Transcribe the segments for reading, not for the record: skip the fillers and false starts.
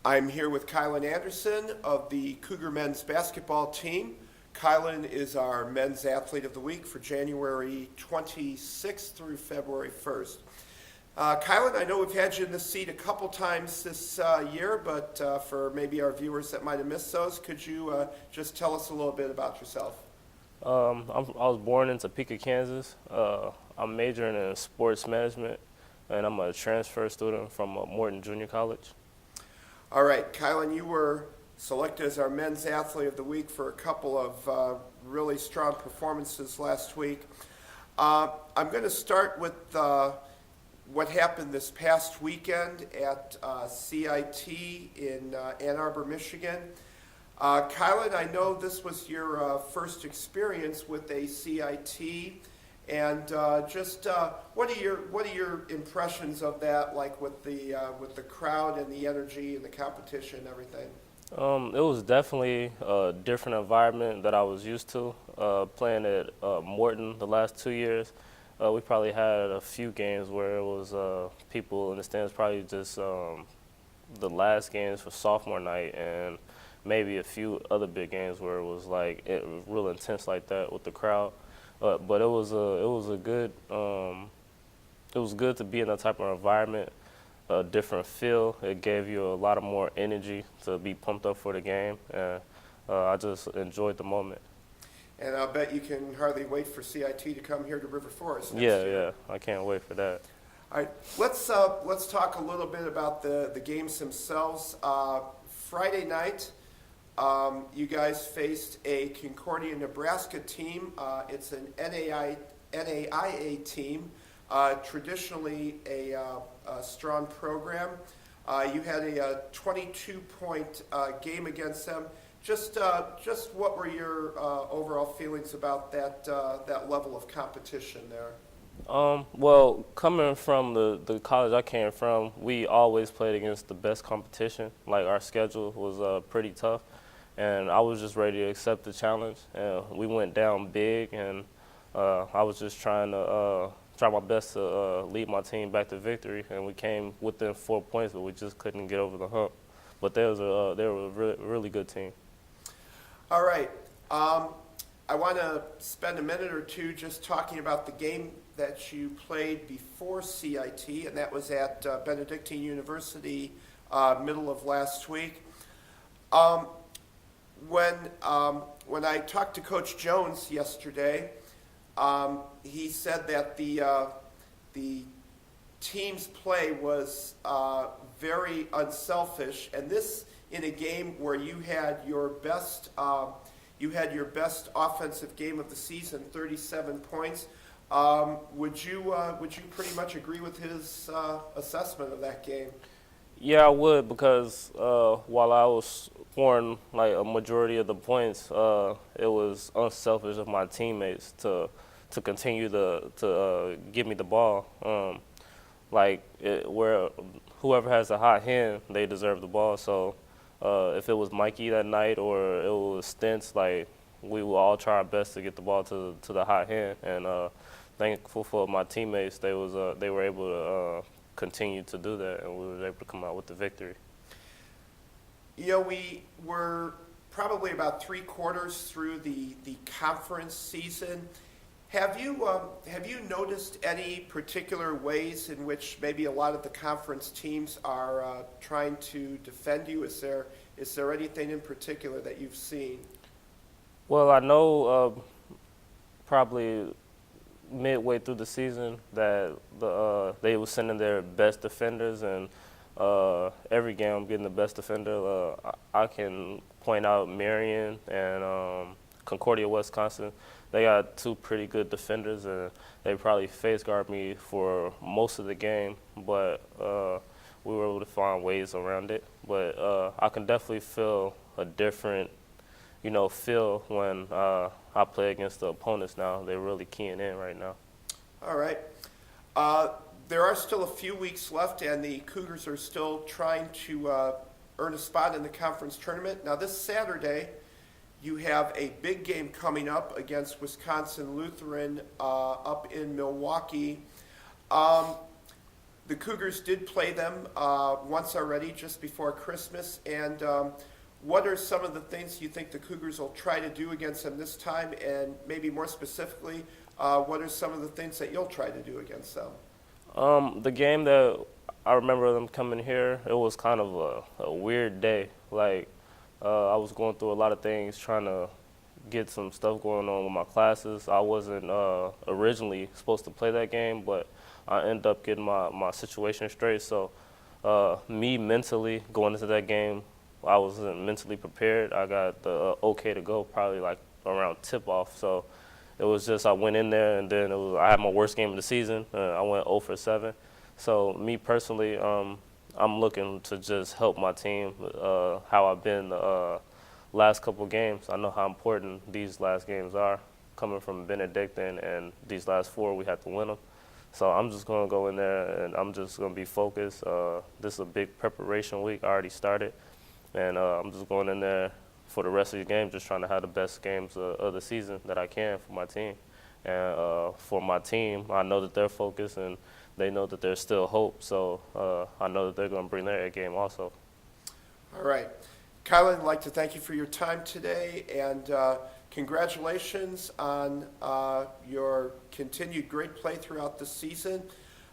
I'm here with Kylan Anderson of the Cougar men's basketball team. Kylan is our men's athlete of the week for January 26th through February 1st. Kylan, I know we've had you in this seat a couple times this year, but for maybe our viewers that might have missed those, could you just tell us a little bit about yourself? I was born in Topeka, Kansas. I'm majoring in sports management, and I'm a transfer student from Morton Junior College. All right, Kylan, you were selected as our men's athlete of the week for a couple of really strong performances last week. I'm going to start with what happened this past weekend at CIT in Ann Arbor, Michigan. Kylan, I know this was your first experience with a CIT, and what are your impressions of that, like with the crowd and the energy and the competition and everything? It was definitely a different environment that I was used to. Playing at Morton the last 2 years, we probably had a few games where it was people in the stands, probably just the last games for sophomore night, and maybe a few other big games where it was real intense like that with the crowd. But it was good to be in that type of environment, a different feel. It gave you a lot of more energy to be pumped up for the game, and I just enjoyed the moment. And I'll bet you can hardly wait for CIT to come here to River Forest next year. Yeah, I can't wait for that. All right, let's talk a little bit about the games themselves. Friday night, you guys faced a Concordia, Nebraska team. It's an NAIA team, traditionally a strong program. You had a 22-point game against them. Just what were your overall feelings about that level of competition there? Well, coming from the college I came from, we always played against the best competition. Like, our schedule was pretty tough, and I was just ready to accept the challenge. And we went down big, and I was just trying my best to lead my team back to victory. And we came within 4 points, but we just couldn't get over the hump. But they were a really good team. All right. I want to spend a minute or two just talking about the game that you played before CIT, and that was at Benedict University middle of last week. When I talked to Coach Jones yesterday, he said that the team's play was very unselfish, and this in a game where you had your best offensive game of the season, 37 points. Would you pretty much agree with his assessment of that game? Yeah, I would, because while I was scoring like a majority of the points, it was unselfish of my teammates to continue to give me the ball. Where whoever has a hot hand, they deserve the ball. So if it was Mikey that night or it was Stentz, we will all try our best to get the ball to the hot hand. And thankful for my teammates, they were able to continue to do that, and we were able to come out with the victory. You know, we were probably about 3/4 through the conference season. Have you noticed any particular ways in which maybe a lot of the conference teams are trying to defend you? Is there anything in particular that you've seen? Well, I know probably midway through the season that they were sending their best defenders, and every game I'm getting the best defender. I can point out Marion and Concordia, Wisconsin. They got two pretty good defenders, and they probably face guard me for most of the game, but we were able to find ways around it. But I can definitely feel a different, feel when I play against the opponents now. They're really keying in right now. All right. There are still a few weeks left, and the Cougars are still trying to earn a spot in the conference tournament. Now, this Saturday, you have a big game coming up against Wisconsin Lutheran up in Milwaukee. the Cougars did play them once already, just before Christmas. And what are some of the things you think the Cougars will try to do against them this time? And maybe more specifically, what are some of the things that you'll try to do against them? The game that I remember them coming here, it was kind of a weird day. Like, I was going through a lot of things, trying to get some stuff going on with my classes. I wasn't originally supposed to play that game, but I ended up getting my situation straight. So me mentally going into that game, I wasn't mentally prepared. I got the okay to go probably like around tip-off. So it was just I went in there, and then I had my worst game of the season. I went 0 for 7. So me personally, I'm looking to just help my team, how I've been the last couple games. I know how important these last games are, coming from Benedict, and these last 4, we had to win them. So I'm just going to go in there, and I'm just going to be focused. This is a big preparation week. I already started, and I'm just going in there for the rest of the game, just trying to have the best games of the season that I can for my team. And for my team, I know that they're focused, and they know that there's still hope. So I know that they're going to bring their A game also. All right. Kylan, I'd like to thank you for your time today, and congratulations on your continued great play throughout the season.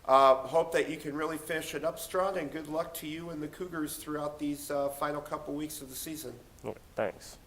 Hope that you can really finish it up strong, and good luck to you and the Cougars throughout these final couple weeks of the season. Okay, thanks.